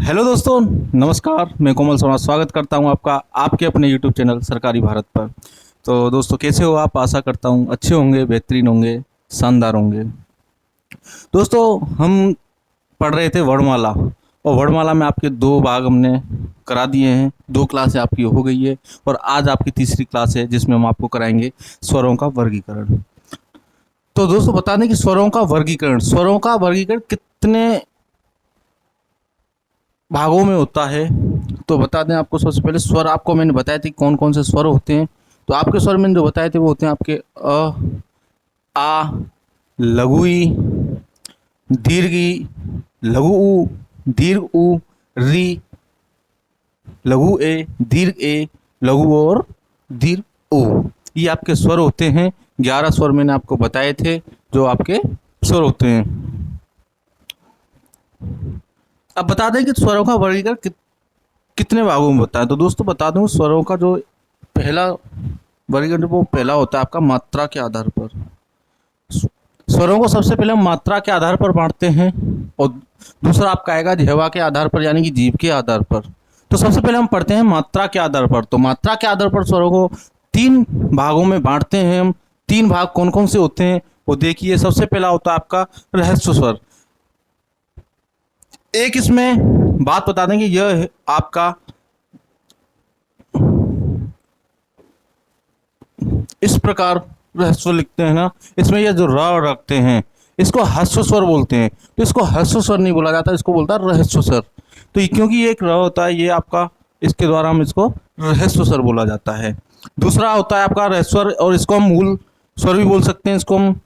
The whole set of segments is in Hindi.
हेलो दोस्तों, नमस्कार। मैं कोमल सोना स्वागत करता हूं आपका आपके अपने यूट्यूब चैनल सरकारी भारत पर। तो दोस्तों, कैसे हो आप? आशा करता हूं अच्छे होंगे, बेहतरीन होंगे, शानदार होंगे। दोस्तों, हम पढ़ रहे थे वर्णमाला, और वर्णमाला में आपके दो भाग हमने करा दिए हैं। दो क्लास आपकी हो गई है, और आज आपकी तीसरी क्लास है जिसमें हम आपको कराएंगे स्वरों का वर्गीकरण। तो दोस्तों, बता दें कि स्वरों का वर्गीकरण कितने भागों में होता है। तो बता दें आपको, सबसे पहले स्वर आपको मैंने बताए थे कौन कौन से स्वर होते हैं। तो आपके स्वर मैंने जो बताए थे वो होते हैं आपके अ, आ, लघु ई, दीर्घ ई, लघु ऊ, दीर्घ ऊ, री, लघु ए, दीर्घ ए, लघु और दीर्घ ओ। ये आपके स्वर होते हैं। 11 स्वर मैंने आपको बताए थे जो आपके स्वर होते हैं। अब बता दें कि स्वरों का वर्गीकरण कितने भागों में होता है। तो दोस्तों, बता दूं, स्वरों का जो पहला वर्गीकरण वो पहला होता है आपका मात्रा के आधार पर। स्वरों को सबसे पहले हम मात्रा के आधार पर बांटते हैं, और दूसरा आपका आएगा जिह्वा के आधार पर, यानी कि जीभ के आधार पर। तो सबसे पहले हम पढ़ते हैं मात्रा के आधार पर। तो मात्रा के आधार पर स्वरों को 3 भागों में बांटते हैं हम। 3 भाग कौन कौन से होते हैं वो देखिए। सबसे पहला होता है आपका रहस्व स्वर। एक इसमें बात बता दें कि यह आपका इस प्रकार ह्रस्व लिखते हैं ना, इसमें ये जो र रखते हैं इसको ह्रस्व स्वर बोलते हैं। तो इसको ह्रस्व स्वर नहीं बोला जाता, इसको बोलता है रहस्व स्वर। तो क्योंकि ये एक र होता है, ये आपका इसके द्वारा हम इसको रहस्व स्वर बोला जाता है। दूसरा होता है आपका रहस्व स्वर, और इसको हम मूल स्वर भी बोल सकते हैं, इसको हम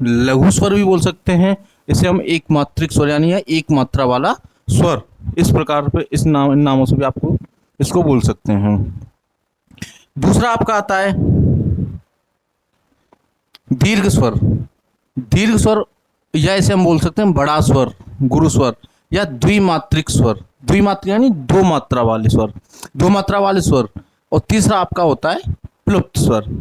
लघु स्वर भी बोल सकते हैं। इसे हम एक मात्रिक स्वर यानी एक मात्रा वाला स्वर, इस प्रकार पे इन नामों से भी आपको इसको बोल सकते हैं। दूसरा आपका आता है दीर्घ स्वर। दीर्घ स्वर, या इसे हम बोल सकते हैं बड़ा स्वर, गुरु स्वर, या द्विमात्रिक स्वर। द्विमात्रिक यानी 2 मात्रा वाले स्वर, 2 मात्रा वाले स्वर। और तीसरा आपका होता है प्लुप्त स्वर।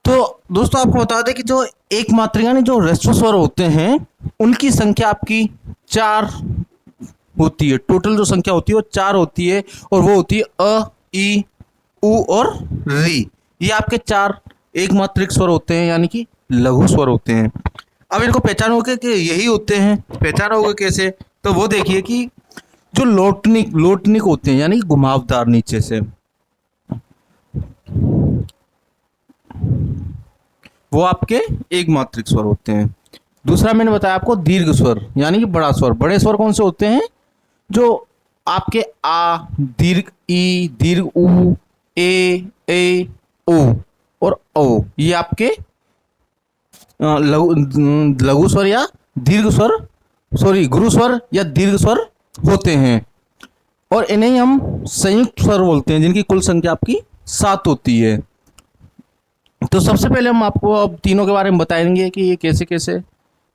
तो दोस्तों, आपको बता दें कि जो एक मात्रा यानी जो ह्रस्व स्वर होते हैं उनकी संख्या आपकी 4 होती है। टोटल जो संख्या होती है वो 4 होती है, और वो होती है अ, ई, उ और री। ये आपके 4 एक मात्रिक स्वर होते हैं, यानी कि लघु स्वर होते हैं। अब इनको पहचानोगे कि यही होते हैं, पहचानोगे कैसे? तो वो देखिए कि जो लोटनिक लोटनिक होते हैं, यानी घुमावदार नीचे से, वो आपके एक मात्रिक स्वर होते हैं। दूसरा मैंने बताया आपको दीर्घ स्वर, यानी कि बड़ा स्वर। बड़े स्वर कौन से होते हैं? जो आपके आ, दीर्घ ई, दीर्घ उ, ए, ओ और ओ, ये आपके लघु स्वर या दीर्घ स्वर, सॉरी गुरु स्वर या दीर्घ स्वर होते हैं। और इन्हें हम संयुक्त स्वर बोलते हैं, जिनकी कुल संख्या आपकी 7 होती है। तो सबसे पहले हम आपको अब तीनों के बारे में बताएंगे कि ये कैसे कैसे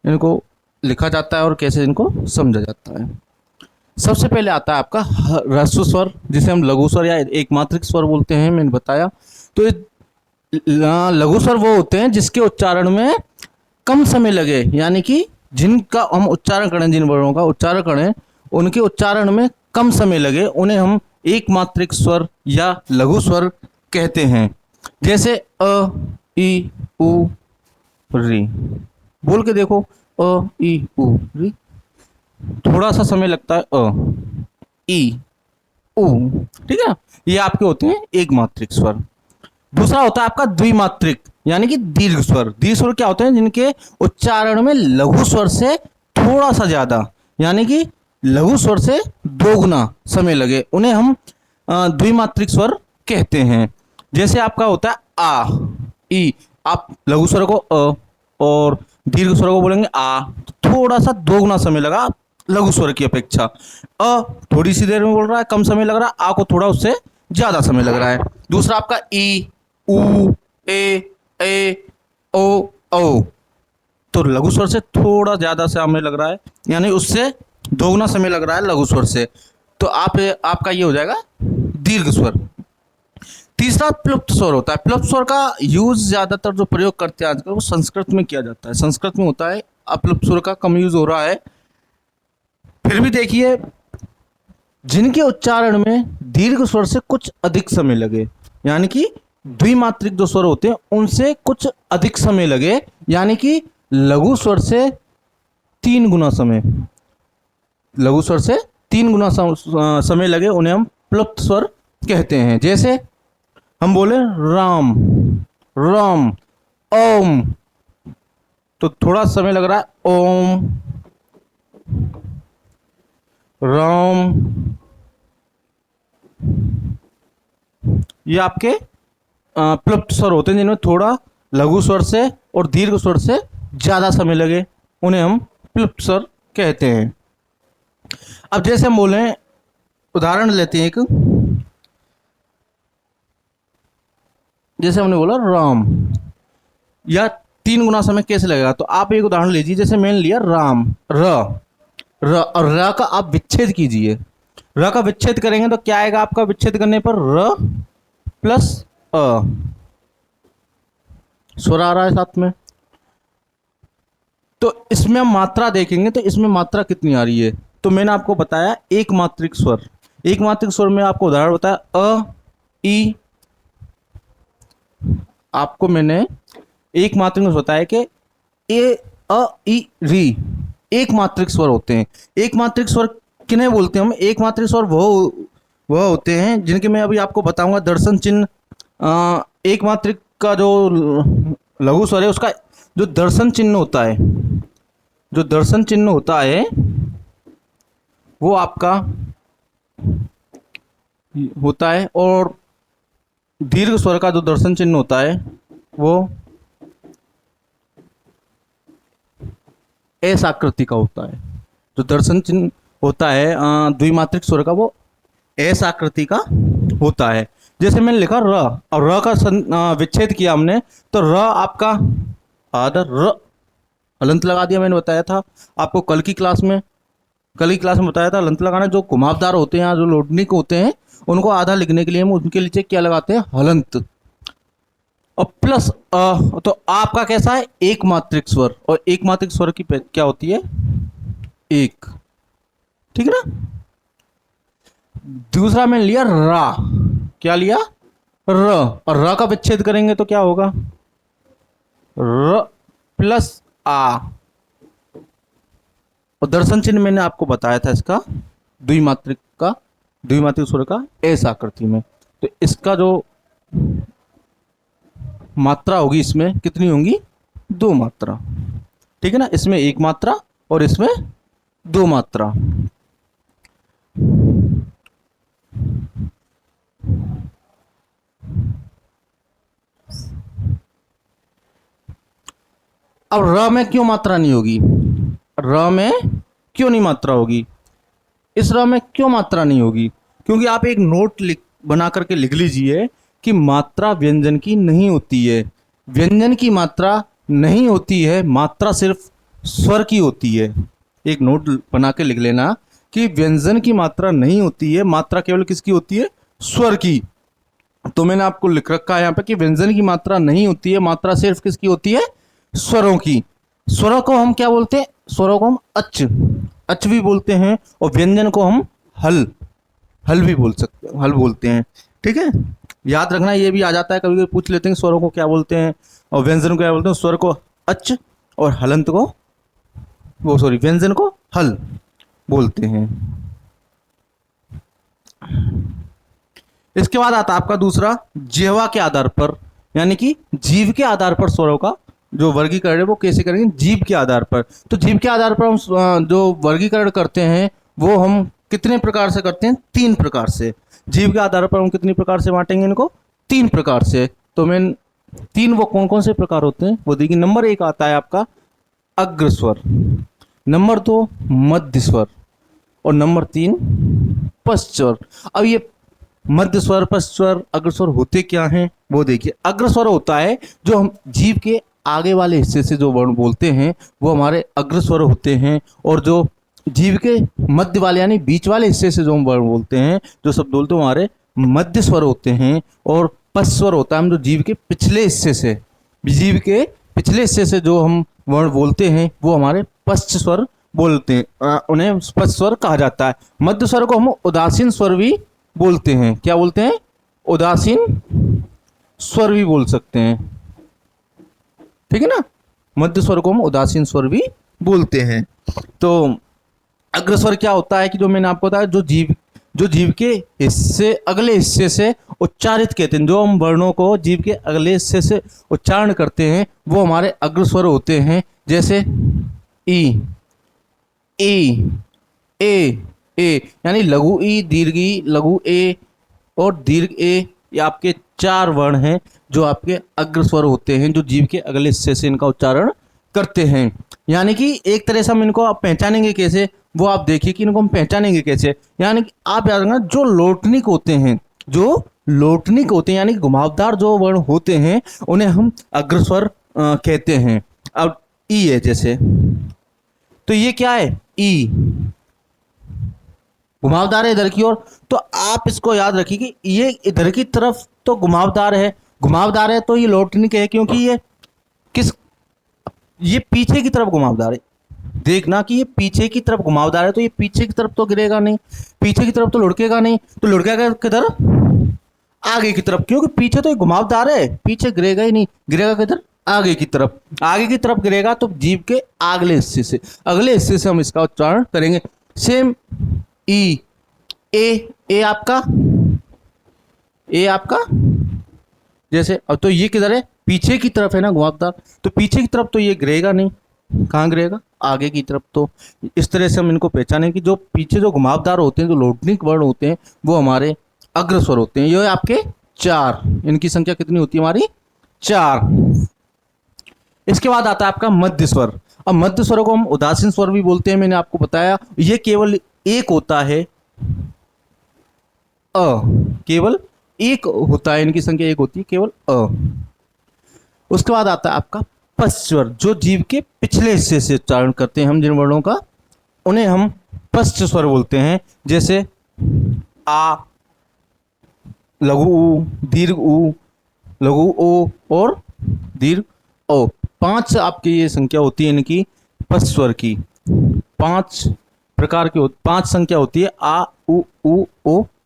इनको लिखा जाता है और कैसे इनको समझा जाता है। सबसे पहले आता है आपका ह्रस्व स्वर, जिसे हम लघु स्वर या एकमात्रिक स्वर बोलते हैं, मैंने बताया। तो लघु स्वर वो होते हैं जिसके उच्चारण में कम समय लगे, यानी कि जिनका हम उच्चारण करें, जिन वर्णों का उच्चारण करें उनके उच्चारण में कम समय लगे, उन्हें हम एकमात्रिक स्वर या लघु स्वर कहते हैं। जैसे अ, ई, उ, री। बोल के देखो, अ, ई, उ, री। थोड़ा सा समय लगता है अ, ई, उ, ठीक है। ये आपके होते हैं एक मात्रिक स्वर। दूसरा होता है आपका द्विमात्रिक, यानी कि दीर्घ स्वर। दीर्घ स्वर क्या होते हैं? जिनके उच्चारण में लघु स्वर से थोड़ा सा ज्यादा, यानी कि लघु स्वर से 2 गुना समय लगे, उन्हें हम द्विमात्रिक स्वर कहते हैं। जैसे आपका होता है आ, ई। आप लघु स्वर को अ और दीर्घ स्वर को बोलेंगे आ, तो थोड़ा सा 2 गुना समय लगा लघु स्वर की अपेक्षा। अ थोड़ी सी देर में बोल रहा है, कम समय लग रहा है। आ को थोड़ा उससे ज्यादा समय लग रहा है। दूसरा आपका ई, उ, ए, ओ, औ। तो लघु स्वर से थोड़ा ज्यादा समय लग रहा है, यानी उससे 2 गुना समय लग रहा है लघु स्वर से। तो आपका ये हो जाएगा दीर्घ स्वर। तीसरा प्लुप्त स्वर होता है। प्लुप्त स्वर का यूज ज्यादातर जो प्रयोग करते हैं आजकल वो संस्कृत में किया जाता है, संस्कृत में होता है। अपलुप्त स्वर का कम यूज हो रहा है। फिर भी देखिए, जिनके उच्चारण में दीर्घ स्वर से कुछ अधिक समय लगे, यानी कि द्विमात्रिक जो स्वर होते हैं उनसे कुछ अधिक समय लगे, यानी कि लघु स्वर से 3 गुना समय, लघु स्वर से 3 गुना समय लगे, उन्हें हम प्लुप्त स्वर कहते हैं। जैसे हम बोले राम, राम, ओम, तो थोड़ा समय लग रहा है ओम, राम। ये आपके प्लुप्त स्वर होते हैं जिनमें थोड़ा लघु स्वर से और दीर्घ स्वर से ज्यादा समय लगे, उन्हें हम प्लुप्त स्वर कहते हैं। अब जैसे हम बोले, उदाहरण लेते हैं एक, जैसे हमने बोला राम, या 3 गुना समय कैसे लगेगा, तो आप एक उदाहरण लीजिए। जैसे मैंने लिया राम, र, र, और र का आप विच्छेद कीजिए। र का विच्छेद करेंगे तो क्या आएगा आपका विच्छेद करने पर, र प्लस अ, स्वर आ रहा है साथ में। तो इसमें हम मात्रा देखेंगे तो इसमें मात्रा कितनी आ रही है, तो मैंने आपको बताया एक मात्रिक स्वर। एक मात्रिक स्वर में आपको उदाहरण बताया अ, ई। आपको मैंने एक मात्रिक में बताया कि ए, अ, ई, री एक मात्रिक स्वर होते हैं। एक मात्रिक स्वर किन्हें बोलते हैं हम? एक मात्रिक स्वर वह होते हैं जिनके मैं अभी आपको बताऊंगा दर्शन चिन्ह। एक मात्रिक का जो लघु स्वर है उसका जो दर्शन चिन्ह होता है, जो दर्शन चिन्ह होता है वो आपका होता है, और दीर्घ स्वर का जो दर्शन चिन्ह होता है वो एस आकृति का होता है। जो दर्शन चिन्ह होता है द्विमात्रिक स्वर का वो एस आकृति का होता है। जैसे मैंने लिखा र, और र का विच्छेद किया हमने, तो र आपका आधा र हलंत लगा दिया। मैंने बताया था आपको कल की क्लास में बताया था हलंत लगाना। जो घुमावदार होते हैं, जो लोडनिक होते हैं, उनको आधा लिखने के लिए हम उनके नीचे क्या लगाते हैं, हलंत। और प्लस तो आपका कैसा है, एक मात्रिक स्वर, और एक मात्रिक स्वर की क्या होती है, एक। ठीक है ना। दूसरा मैंने लिया रा, क्या लिया, र, और र का विच्छेद करेंगे तो क्या होगा, र प्लस आ, और दर्शन चिन्ह मैंने आपको बताया था इसका द्विमात्रिक स्वर का एस आकृति में। तो इसका जो मात्रा होगी इसमें कितनी होंगी, 2 मात्रा। ठीक है ना। इसमें 1 मात्रा और इसमें 2 मात्रा। अब र में क्यों मात्रा नहीं होगी, र में क्यों नहीं मात्रा होगी, इस र में क्यों मात्रा नहीं होगी, क्योंकि आप एक नोट बना करके लिख लीजिए कि मात्रा व्यंजन की नहीं होती है। व्यंजन की मात्रा नहीं होती है, मात्रा सिर्फ स्वर की होती है। एक नोट बना के लिख लेना कि व्यंजन की मात्रा नहीं होती है, मात्रा केवल किसकी होती है, स्वर की। तो मैंने आपको लिख रखा है यहाँ पे कि व्यंजन की मात्रा नहीं होती है, मात्रा सिर्फ किसकी होती है, स्वरों की। स्वरों को हम क्या बोलते हैं, स्वरों को हम अच भी बोलते हैं, और व्यंजन को हम हल भी हल बोलते हैं। ठीक है। याद रखना, ये भी आ जाता है, कभी कभी पूछ लेते हैं स्वरों को क्या बोलते हैं और व्यंजन को क्या बोलते हैं। स्वर को अच और हलंत को व्यंजन को हल बोलते हैं। इसके बाद आता है आपका दूसरा, जिह्वा के आधार पर, यानी कि जीव के आधार पर स्वरों का जो वर्गीकरण है वो कैसे करेंगे, जीव के आधार पर। तो जीव के आधार पर हम जो वर्गीकरण करते हैं वो हम कितने प्रकार से करते हैं, 3 प्रकार से। जीव के आधार पर हम कितनी प्रकार से बांटेंगे इनको, 3 प्रकार से। तो मैं 3 वो कौन कौन से प्रकार होते हैं वो देखिए। नंबर 1 आता है आपका अग्र स्वर, नंबर 2 मध्य स्वर, और नंबर 3 पश्च स्वर। अब ये मध्य स्वर, पश्च स्वर, अग्र स्वर होते क्या हैं वो देखिए। अग्र स्वर होता है जो हम जीव के आगे वाले हिस्से से जो वर्ण बोलते हैं वो हमारे अग्र स्वर होते हैं, और जो जीव के मध्य वाले यानी बीच वाले हिस्से से जो हम वर्ण बोलते हैं, जो शब्द बोलते हैं, हमारे मध्य स्वर होते हैं। और पश्च स्वर होता है हम जो जीव के पिछले हिस्से से जो हम वर्ण बोलते हैं वो हमारे पश्च स्वर बोलते हैं, उन्हें स्पष्ट स्वर कहा जाता है। मध्य स्वर को हम उदासीन स्वर भी बोलते हैं। क्या बोलते हैं? उदासीन स्वर भी बोल सकते हैं। ठीक है ना, मध्य स्वर को हम उदासीन स्वर भी बोलते हैं। तो अग्रस्वर क्या होता है कि जो मैंने आपको बताया, जो जीव के हिस्से अगले हिस्से से उच्चारित कहते हैं, जो हम वर्णों को जीव के अगले हिस्से से उच्चारण करते हैं वो हमारे अग्रस्वर होते हैं। जैसे ई, ए, ए, यानी लघु ई, दीर्घ ई, लघु ए और दीर्घ ए, ये आपके 4 वर्ण हैं जो आपके अग्रस्वर होते हैं, जो जीव के अगले हिस्से से इनका उच्चारण करते हैं। यानी कि एक तरह से हम इनको आप पहचानेंगे कैसे, वो आप देखिए कि इनको हम पहचानेंगे कैसे। यानी कि आप याद रखना, जो लोटनिक होते हैं, जो लोटनिक होते हैं यानी घुमावदार जो वर्ण होते हैं उन्हें हम अग्रस्वर कहते हैं। अब ई है जैसे, तो ये क्या है? ई घुमावदार है इधर की ओर, तो आप इसको याद रखिए कि ये इधर की तरफ तो घुमावदार है, घुमावदार है तो ये लोटनिक है, क्योंकि ये किस, ये पीछे की तरफ घुमावदार है। देखना कि ये पीछे की तरफ घुमावदार है, तो ये पीछे की तरफ तो गिरेगा नहीं, पीछे की तरफ तो लुढ़केगा नहीं, तो लुढ़केगा किधर? आगे की तरफ, क्योंकि पीछे तो ये घुमावदार है, पीछे गिरेगा ही नहीं, गिरेगा किधर? आगे की तरफ। आगे की तरफ गिरेगा तो जीव के अगले हिस्से से, अगले हिस्से से हम इसका उच्चारण करेंगे। सेम ई, ए आपका, ए आपका जैसे, अब तो ये किधर है? पीछे की तरफ है ना घुमावदार, तो पीछे की तरफ तो ये गिरेगा नहीं, कहाँ गिरेगा? आगे की तरफ। तो इस तरह से हम इनको पहचानें कि जो पीछे जो घुमावदार होते हैं, जो लोटनिक वर्ण होते हैं, वो हमारे अग्रस्वर होते हैं। ये आपके 4, इनकी संख्या कितनी होती है हमारी? 4। इसके बाद आता है आपका मध्य स्वर। अब मध्य स्वर को हम उदासीन स्वर भी बोलते हैं, मैंने आपको बताया। ये केवल एक होता है, केवल एक होता है, इनकी संख्या एक होती है, केवल उसके बाद आता है आपका पश्च स्वर, जो जीव के पिछले हिस्से से उच्चारण करते हैं हम जिन वर्णों का, उन्हें हम पश्च स्वर बोलते हैं। जैसे आ, लघु ऊ, दीर्घ ऊ, लघु ओ और दीर्घ ओ। 5 आपकी ये संख्या होती है इनकी पश्च स्वर की। 5 प्रकार की 5 संख्या होती है, आ, उ,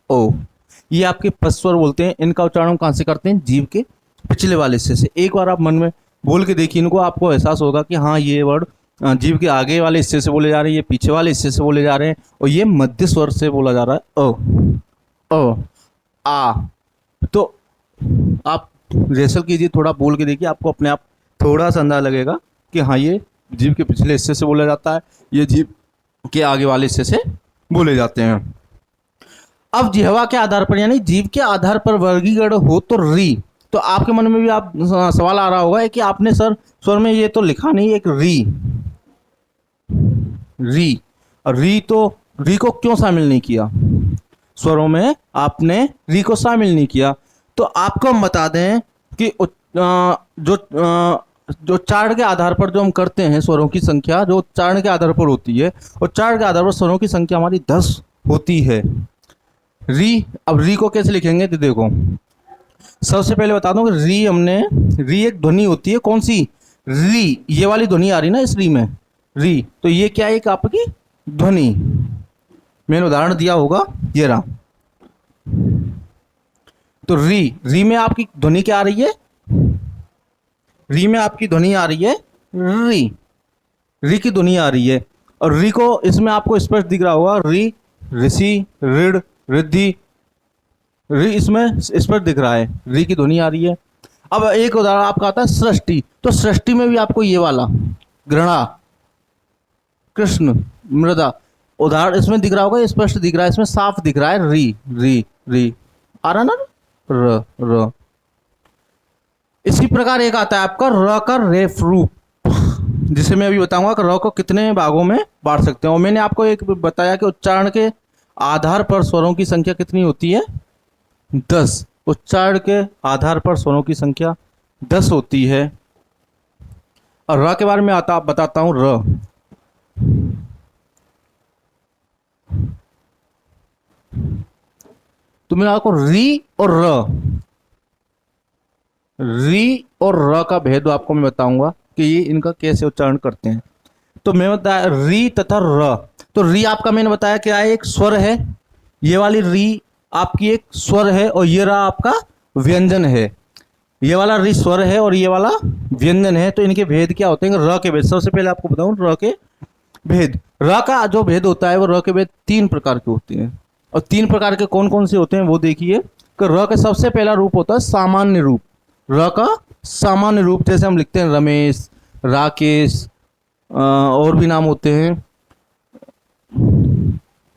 ओ। ये आपके पश्च स्वर बोलते हैं। इनका उच्चारण कहाँ से करते हैं? जीव के पिछले वाले हिस्से से। एक बार आप मन में बोल के देखिए इनको, आपको एहसास होगा कि हाँ ये वर्ड जीव के आगे वाले हिस्से से बोले जा रहे हैं, ये पीछे वाले हिस्से से बोले जा रहे हैं, और ये मध्य स्वर से बोला जा रहा है, अ, आ। तो आप रिहर्सल कीजिए, थोड़ा बोल के देखिए, आपको अपने आप थोड़ा सा अंदाजा लगेगा कि हाँ ये जीव के पिछले हिस्से से बोला जाता है, ये जीव के आगे वाले हिस्से से बोले जाते हैं। अब जिह्वा के आधार पर, यानी जीव के आधार पर वर्गीकरण हो तो री, तो आपके मन में भी आप सवाल आ रहा होगा कि आपने सर स्वर में ये तो लिखा नहीं एक री, और री को क्यों शामिल नहीं किया स्वरों में? आपने री को शामिल नहीं किया। तो आपको हम बता दें कि जो उच्चारण के आधार पर जो हम करते हैं स्वरों की संख्या, जो उच्चारण के आधार पर होती है, उच्चारण के आधार पर स्वरों की संख्या हमारी 10 होती है। री, अब री को कैसे लिखेंगे? तो देखो, सबसे पहले बता दूं कि री एक ध्वनि होती है। कौन सी? री, ये वाली ध्वनि आ रही ना इस री में, री, तो ये क्या है? एक आपकी ध्वनि, मैंने उदाहरण दिया होगा, ये रहा। तो री में आपकी ध्वनि क्या आ रही है? री में आपकी ध्वनि आ रही है री की ध्वनि आ रही है। और री को इसमें आपको स्पष्ट दिख रहा होगा, री, ऋषि, ऋड, रिद्धि, री इसमें स्पष्ट दिख रहा है, री की ध्वनि आ रही है। अब एक उदाहरण आपका आता है सृष्टि, तो सृष्टि में भी आपको ये वाला गृणा, कृष्ण, मृदा, उदाहरण इसमें दिख रहा होगा, स्पष्ट दिख रहा है, इसमें साफ दिख रहा है, री आ रहा ना, र। इसी प्रकार एक आता है आपका र का रेफ रूप, जिसे मैं अभी बताऊंगा कि र को कितने भागों में बांट सकते हैं। और मैंने आपको एक बताया कि उच्चारण के आधार पर स्वरों की संख्या कितनी होती है? 10। उच्चारण के आधार पर स्वरों की संख्या 10 होती है। और र के बारे में बताता हूं। र, तो मैंने आपको री और र का भेद आपको मैं बताऊंगा कि ये इनका कैसे उच्चारण करते हैं। तो मैंने बताया री तथा र। तो री आपका मैंने बताया क्या है, एक स्वर है। ये वाली री आपकी एक स्वर है और ये रहा आपका व्यंजन है। ये वाला री स्वर है और ये वाला व्यंजन है। तो इनके भेद क्या होते हैं, र के भेद। सबसे पहले आपको बताऊं र के भेद। र का जो भेद होता है वो र के भेद 3 प्रकार के होते हैं। और 3 प्रकार के कौन कौन से होते हैं वो देखिए। कि र का सबसे पहला रूप होता है सामान्य रूप। र का सामान्य रूप, जैसे हम लिखते हैं रमेश, राकेश, और भी नाम होते हैं,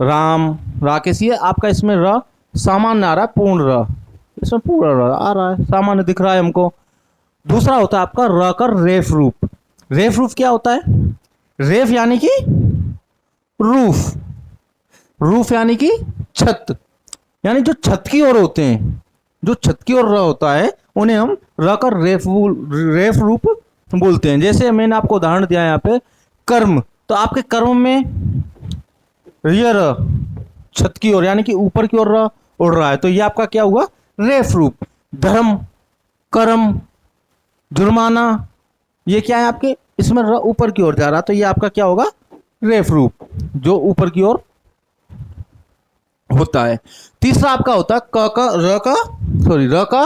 राम, राकेश। ये आपका इसमें र सामान्य आ रहा है, पूर्ण र, इसमें पूरा र आ रहा है, सामान्य दिख रहा है हमको। दूसरा होता है आपका र का रेफ रूप। रेफ रूप क्या होता है, रेफ यानी कि रूफ, रूफ यानी कि छत, यानी जो छत की ओर होते हैं, जो छत की ओर र होता है उन्हें हम र का रेफ रूप बोलते हैं। जैसे मैंने आपको उदाहरण दिया है यहाँ पे कर्म, तो आपके कर्म में ये र छत की ओर यानी कि ऊपर की ओर र उड़ रहा है, तो ये आपका क्या हुआ, रेफ रूप। धर्म, कर्म, जुर्माना, ये क्या है आपके, इसमें र ऊपर की ओर जा रहा, तो ये आपका क्या होगा, रेफ रूप, जो ऊपर की ओर होता है। तीसरा आपका होता है र का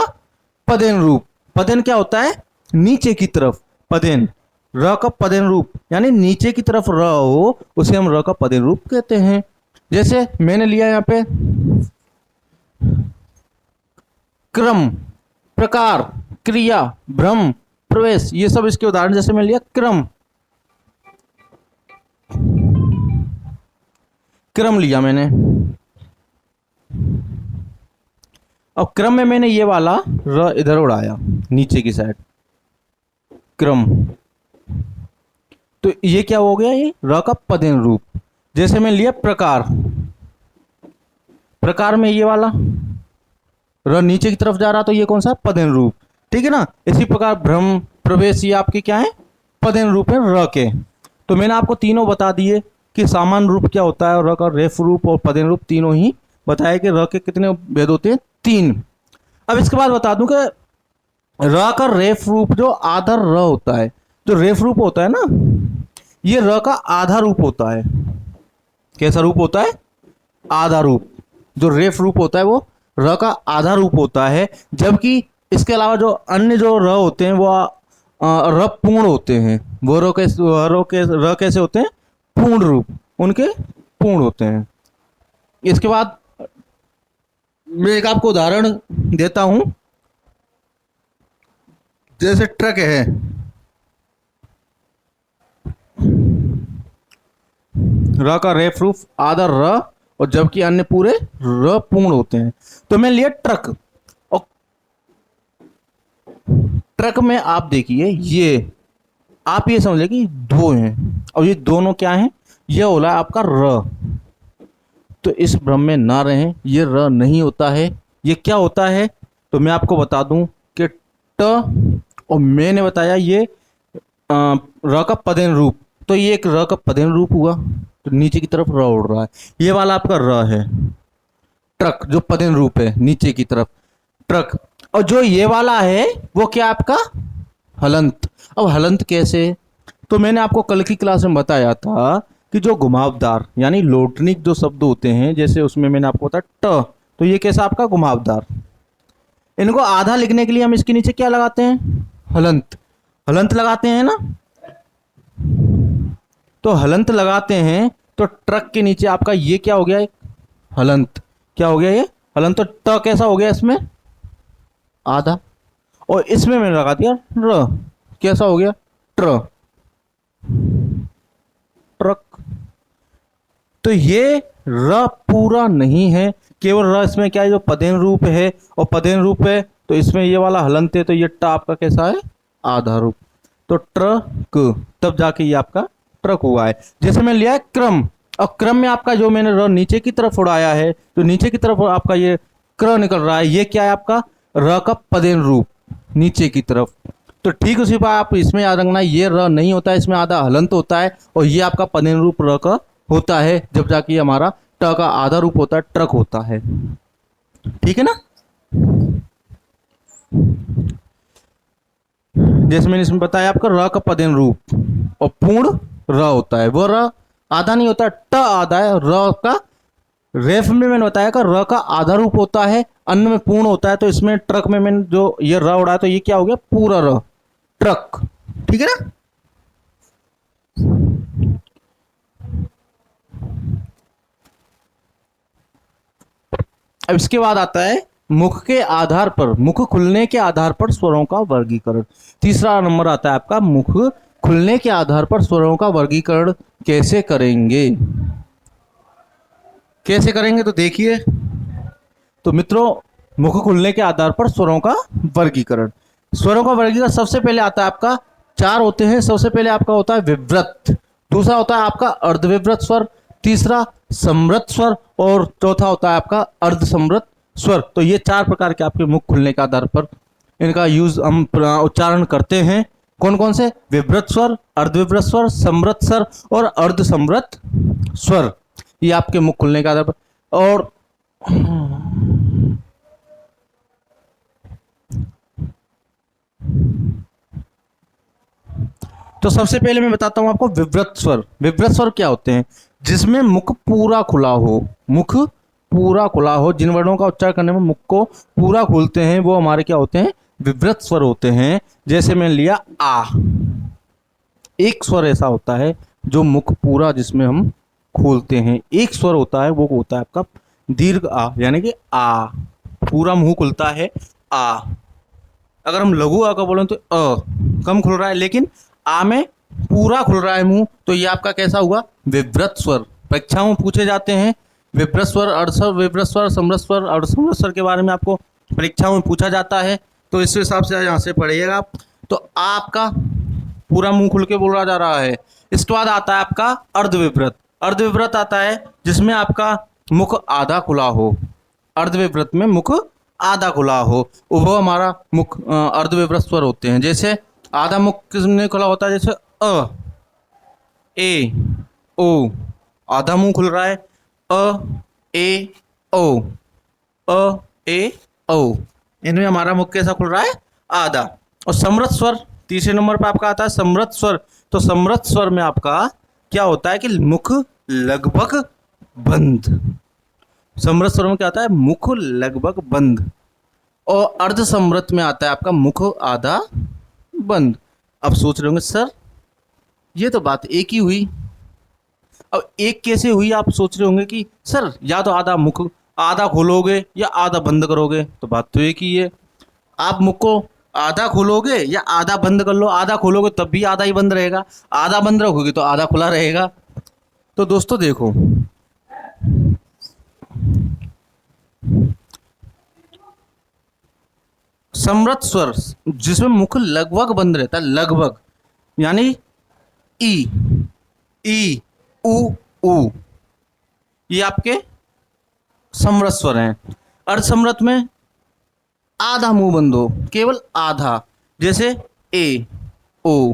पदेन रूप। पदेन क्या होता है, नीचे की तरफ, पदेन, र का पदेन रूप यानी नीचे की तरफ र हो, उसे हम र का पदेन रूप कहते हैं। जैसे मैंने लिया यहां पे क्रम, प्रकार, क्रिया, भ्रम, प्रवेश, ये सब इसके उदाहरण। जैसे मैंने लिया क्रम, क्रम लिया मैंने, अब क्रम में मैंने ये वाला र इधर उड़ाया नीचे की साइड, क्रम, तो ये क्या हो गया, ये र का पदेन रूप। जैसे मैं लिया प्रकार, प्रकार में ये वाला र नीचे की तरफ जा रहा, तो ये कौन सा, पदेन रूप, ठीक है ना। इसी प्रकार भ्रम, प्रवेश, ये आपके क्या है, पदेन रूप है र के। तो मैंने आपको तीनों बता दिए कि सामान्य रूप क्या होता है, और र का रेफ रूप और पदेन रूप, तीनों ही बताया कि र के कितने भेद होते हैं, 3। अब इसके बाद बता दूं कि र का रेफ रूप जो आधा र होता है, जो रेफ रूप होता है ना, ये र का आधा रूप होता है। कैसा रूप होता है, आधा रूप। जो रेफ रूप होता है वो र का आधा रूप होता है, जबकि इसके अलावा जो अन्य जो र होते हैं वो र पूर्ण होते हैं। वो र कैसे होते हैं, पूर्ण रूप, उनके पूर्ण होते हैं। इसके बाद मैं एक आपको उदाहरण देता हूं। जैसे ट्रक है, र का रेफ रूप आधा र, और जबकि अन्य पूरे र पूर्ण होते हैं। तो मैं लिया ट्रक, और ट्रक में आप देखिए ये, आप ये समझे कि दो हैं, और ये दोनों क्या हैं, ये होला आपका र। तो इस भ्रम में ना रहें, ये र नहीं होता है, ये क्या होता है, तो मैं आपको बता दूं कि ट, और मैंने बताया ये र का पदेन रूप, तो ये एक र का पदेन रूप हुआ, तो नीचे की तरफ र उड़ रहा है। ये वाला आपका र है, ट्रक, जो पदेन रूप है नीचे की तरफ, ट्रक। और जो ये वाला है वो क्या आपका, हलंत। अब हलंत कैसे, तो मैंने आपको कल की क्लास में बताया था कि जो घुमावदार यानी लोटनिक जो शब्द होते हैं, जैसे उसमें मैंने आपको बताया ट, तो ये कैसा आपका घुमावदार, इनको आधा लिखने के लिए हम इसके नीचे क्या लगाते हैं, हलंत, हलंत लगाते हैं ना। तो हलंत लगाते हैं, तो ट्रक के नीचे आपका ये क्या हो गया, एक हलंत, क्या हो गया ये हलंत। तो ट कैसा हो गया इसमें, आधा, और इसमें मैंने लगा दिया र, कैसा हो गया, ट्र, ट्रक। तो ये र पूरा नहीं है, केवल र इसमें क्या है, जो पदेन रूप है, और पदेन रूप है तो इसमें ये वाला हलंत है, तो ये ट आपका कैसा है, आधा रूप। तो ट्रक, तब जाके ये आपका ट्रक हुआ है। जैसे मैं लिया है क्रम, और क्रम में आपका जो मैंने र नीचे की तरफ उड़ाया है, तो नीचे की तरफ आपका ये क्र निकल रहा है, ये क्या है आपका, र का पदेन रूप नीचे की तरफ। तो ठीक उसी पर आप इसमें याद रखना, ये र नहीं होता है, इसमें आधा हलंत होता है, और ये आपका पदेन रूप र का होता है, जब जाके हमारा ट का आधा रूप होता है, ट्रक होता है, ठीक है ना। जैसे मैंने इसमें बताया आपका र का पदेन रूप और पूर्ण र होता है, वो र आधा नहीं होता, ट आधा है। र का रेफ में मैंने बताया कि र का आधा रूप होता है, अन्न में पूर्ण होता है। तो इसमें ट्रक में मैंने जो ये र उड़ा तो ये क्या हो गया, पूरा र, ट्रक। ठीक है ना। अब इसके बाद आता है मुख के आधार पर, मुख खुलने के आधार पर स्वरों का वर्गीकरण। तीसरा नंबर आता है आपका, मुख खुलने के आधार पर स्वरों का वर्गीकरण कैसे करेंगे। कैसे करेंगे तो देखिए, तो मित्रों, मुख खुलने के आधार पर स्वरों का वर्गीकरण। स्वरों का वर्गीकरण सबसे पहले आता है आपका, चार होते हैं। सबसे पहले आपका होता है विव्रत, दूसरा होता है आपका अर्धविव्रत स्वर, तीसरा समृत स्वर, और चौथा होता है आपका अर्धसमृत स्वर। तो ये चार प्रकार के आपके मुख खुलने के आधार पर इनका यूज हम उच्चारण करते हैं। कौन कौन से, विव्रत स्वर, अर्धविव्रत स्वर, समृत स्वर और अर्धसमृत स्वर, ये आपके मुख खुलने के आधार पर। और तो सबसे पहले मैं बताता हूं आपको विव्रत स्वर। विव्रत स्वर क्या होते हैं, जिसमें मुख पूरा खुला हो, मुख पूरा खुला हो, जिन वर्णों का उच्चारण करने में मुख को पूरा खोलते हैं वो हमारे क्या होते हैं, विव्रत स्वर होते हैं। जैसे मैंने लिया आ, एक स्वर ऐसा होता है जो मुख पूरा जिसमें हम खोलते हैं, एक स्वर होता है वो होता है आपका दीर्घ आ, यानी कि आ, पूरा मुंह खुलता है आ। अगर हम लघु आ का बोलें तो कम खुल रहा है, लेकिन आ में पूरा खुल रहा है मुंह, तो ये आपका कैसा हुआ, विव्रत स्वर। परीक्षाओं में पूछे जाते हैं विव्रत स्वर, अर्धस्वर, विव्रत स्वर, समृत स्वर, अर्धसमृत स्वर के बारे में आपको परीक्षाओं में पूछा जाता है। तो इस हिसाब से यहाँ से पढ़िएगा आप। तो आपका पूरा मुंह खुल के बोला जा रहा है। इसके बाद आता है आपका अर्धविव्रत। अर्धविव्रत आता है जिसमें आपका मुख आधा खुला हो, अर्धविव्रत में मुख आधा खुला हो, वो हमारा मुख अर्धविव्रत स्वर होते हैं। जैसे आधा मुख किसमें खुला होता है, जैसे अ, ए, ओ, आधा मुंह खुल रहा है, अ, ए, ओ, अ, ए, ओ, इनमें हमारा मुख कैसा खुल रहा है, आधा। और समृत स्वर तीसरे नंबर पर आपका आता है समृत स्वर। तो समृत स्वर में आपका क्या होता है कि मुख लगभग बंद। समृत स्वर में क्या आता है, मुख लगभग बंद। और अर्धसमृत में आता है आपका मुख आधा बंद। अब सोच रहे होंगे सर ये तो बात एक ही हुई, अब एक कैसे हुई, आप सोच रहे होंगे कि सर या तो आधा मुख आधा खोलोगे या आधा बंद करोगे, तो बात तो एक ही है। आप मुख को आधा खोलोगे या आधा बंद कर लो, आधा खोलोगे तब भी आधा ही बंद रहेगा, आधा बंद रखोगे तो आधा खुला रहेगा। तो दोस्तों देखो, समृत स्वर जिसमें मुख लगभग बंद रहता है, लगभग, यानी ई, ई, उ, उ, ये आपके समृत स्वर हैं। अर्धसमृत में आधा मुंह बंद हो, केवल आधा, जैसे ए, ओ।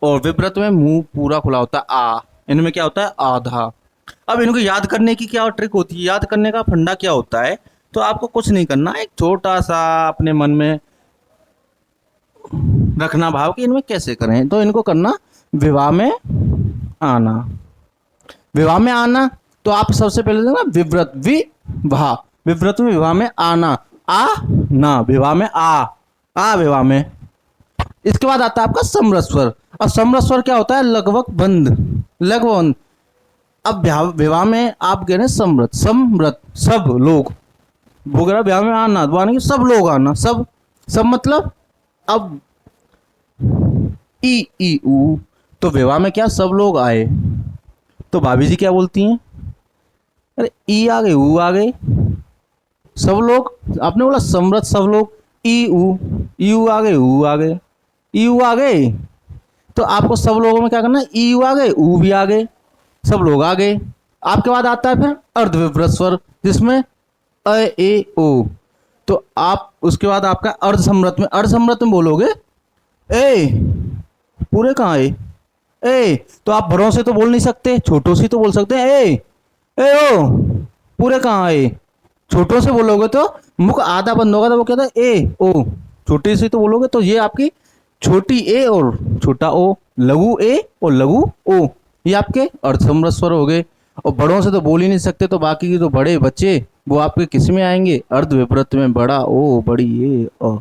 और विव्रत में मुंह पूरा खुला होता है आ, इनमें क्या होता है, आधा। अब इनको याद करने की क्या ट्रिक होती है, याद करने का फंडा क्या होता है, तो आपको कुछ नहीं करना, एक छोटा सा अपने मन में रखना भाव कि इनमें कैसे करें। तो इनको करना विवाह में आना, विवाह में आना। तो आप सबसे पहले देखना विव्रत, विवाह, विव्रत में विवाह में आना, आ ना, विवाह में आ विवाह में। इसके बाद आता है आपका समृत स्वर। और समृत स्वर क्या होता है, लगभग बंद, लगभग बंद। अब विवाह में आप कह रहे हैं समृत, समृत सब लोग वगैरह, विवाह में आना, आने की सब लोग आना, सब, सब मतलब अब ई उ, तो विवाह में क्या सब लोग आए, तो भाभी जी क्या बोलती हैं, अरे ई आ गए, ऊ आ गए, सब लोग, आपने बोला समृत सब लोग, ई ऊ आ गए, ऊ आ गए, ई ऊ आ गए, तो आपको सब लोगों में क्या करना है, ई ऊ आ गए, ऊ भी आ गए, सब लोग आ गए। आपके बाद आता है फिर अर्धविव्रत स्वर जिसमें अ, ए, ओ। तो आप उसके बाद आपका अर्धसमृत में, अर्धसमृत में बोलोगे ए, पूरे कहाँ ए, तो आप बड़ों से तो बोल नहीं सकते, छोटों से तो बोल सकते हैं ए ओ, पूरे कहाँ ए। छोटों से बोलोगे तो मुख आधा बंद होगा, तो वो कहता है ए ओ, छोटे से तो बोलोगे तो ये आपकी छोटी ए और छोटा ओ, लघु ए और लघु ओ, ये आपके अर्धसमृद्ध स्वर हो गए। और बड़ों से तो बोल ही नहीं सकते, तो बाकी के जो बड़े बच्चे वो आपके किस में आएंगे, अर्ध विपरीत में, बड़ा ओ बड़ी ए अ।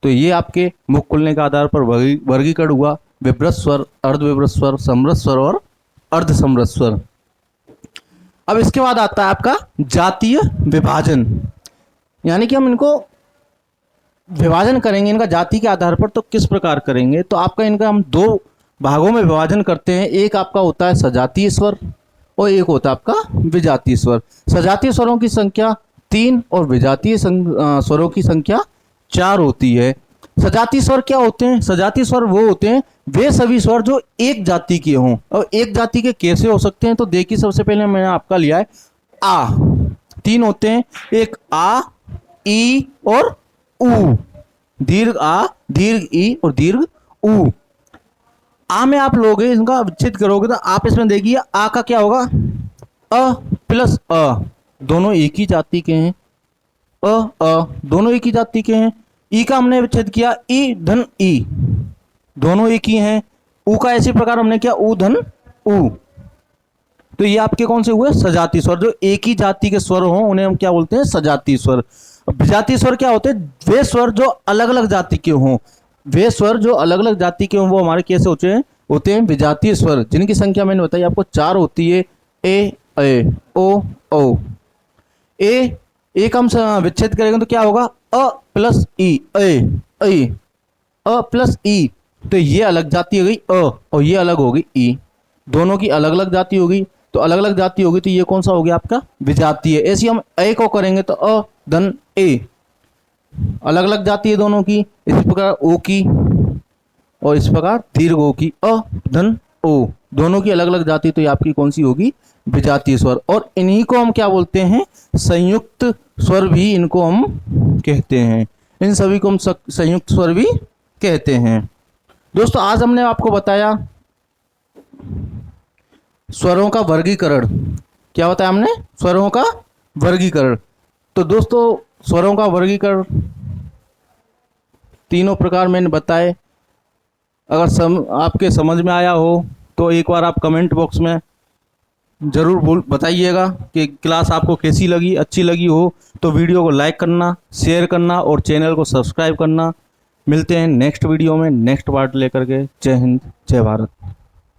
तो ये आपके मुख खुलने के आधार पर वर्गीकरण हुआ, विपरीत स्वर, अर्ध विपरीत स्वर, समृद्ध स्वर और अर्ध समृद्ध स्वर। अब इसके बाद आता है आपका जातीय विभाजन, यानी कि हम इनको विभाजन करेंगे इनका जाति के आधार पर, तो किस प्रकार करेंगे, तो आपका इनका हम दो भागों में विभाजन करते हैं। एक आपका होता है सजातीय स्वर और एक होता है आपका विजातीय स्वर। सजातीय स्वरों की संख्या 3 और विजातीय स्वरों की संख्या 4 होती है। सजातीय स्वर क्या होते हैं? सजातीय स्वर वो होते हैं वे सभी स्वर जो एक जाति के हों। और एक जाति के कैसे हो सकते हैं, तो देखिए सबसे पहले मैंने आपका लिया है आ, 3 होते हैं, एक आ, ई और ऊ, दीर्घ आ, दीर्घ ई और दीर्घ ऊ। आ में आप लोगे इनका विच्छेद करोगे तो आप इसमें देखिए आ का क्या होगा, अ प्लस अ, दोनों एक ही जाति के हैं, अ दोनों एक ही जाति के हैं। ई का हमने विच्छेद किया, ई धन ई, दोनों एक ही हैं। ऊ का ऐसे प्रकार हमने किया, ऊ धन ऊ। तो ये आपके कौन से हुए? सजातीय स्वर। जो एक ही जाति के स्वर हों उन्हें हम क्या बोलते हैं? सजातीय स्वर। विजातीय स्वर क्या होते हैं? वे स्वर जो अलग अलग जाति के हों, वे स्वर जो अलग अलग जाति के हों वो हमारे कैसे होते हैं? विजातीय स्वर, जिनकी संख्या मैंने बताई आपको 4 होती है, ए ओ ओ। एक हम विच्छेद करेंगे तो क्या होगा? अ प्लस ई, अ प्लस ई, तो ये अलग जाति हो गई अ और ये अलग हो गई ई, दोनों की अलग अलग जाति होगी। तो अलग अलग जाति होगी तो ये कौन सा हो गया आपका? विजातीय। ऐसे हम ए को करेंगे तो अ धन ए, अलग अलग जाति है दोनों की। इस प्रकार ओ की और इस प्रकार दीर्घ ओ की, अ धन ओ, दोनों की अलग अलग जाति, तो ये आपकी कौन सी होगी? विजातीय स्वर। और इन्हीं को हम क्या बोलते हैं? संयुक्त स्वर भी इनको हम कहते हैं। इन सभी को हम संयुक्त स्वर भी कहते हैं। दोस्तों आज हमने आपको बताया स्वरों का वर्गीकरण। क्या बताया हमने? स्वरों का वर्गीकरण। तो दोस्तों स्वरों का वर्गीकरण तीनों प्रकार मैंने बताए। अगर आपके समझ में आया हो तो एक बार आप कमेंट बॉक्स में ज़रूर बताइएगा कि क्लास आपको कैसी लगी। अच्छी लगी हो तो वीडियो को लाइक करना, शेयर करना और चैनल को सब्सक्राइब करना। मिलते हैं नेक्स्ट वीडियो में नेक्स्ट पार्ट लेकर के। जय हिंद, जय भारत।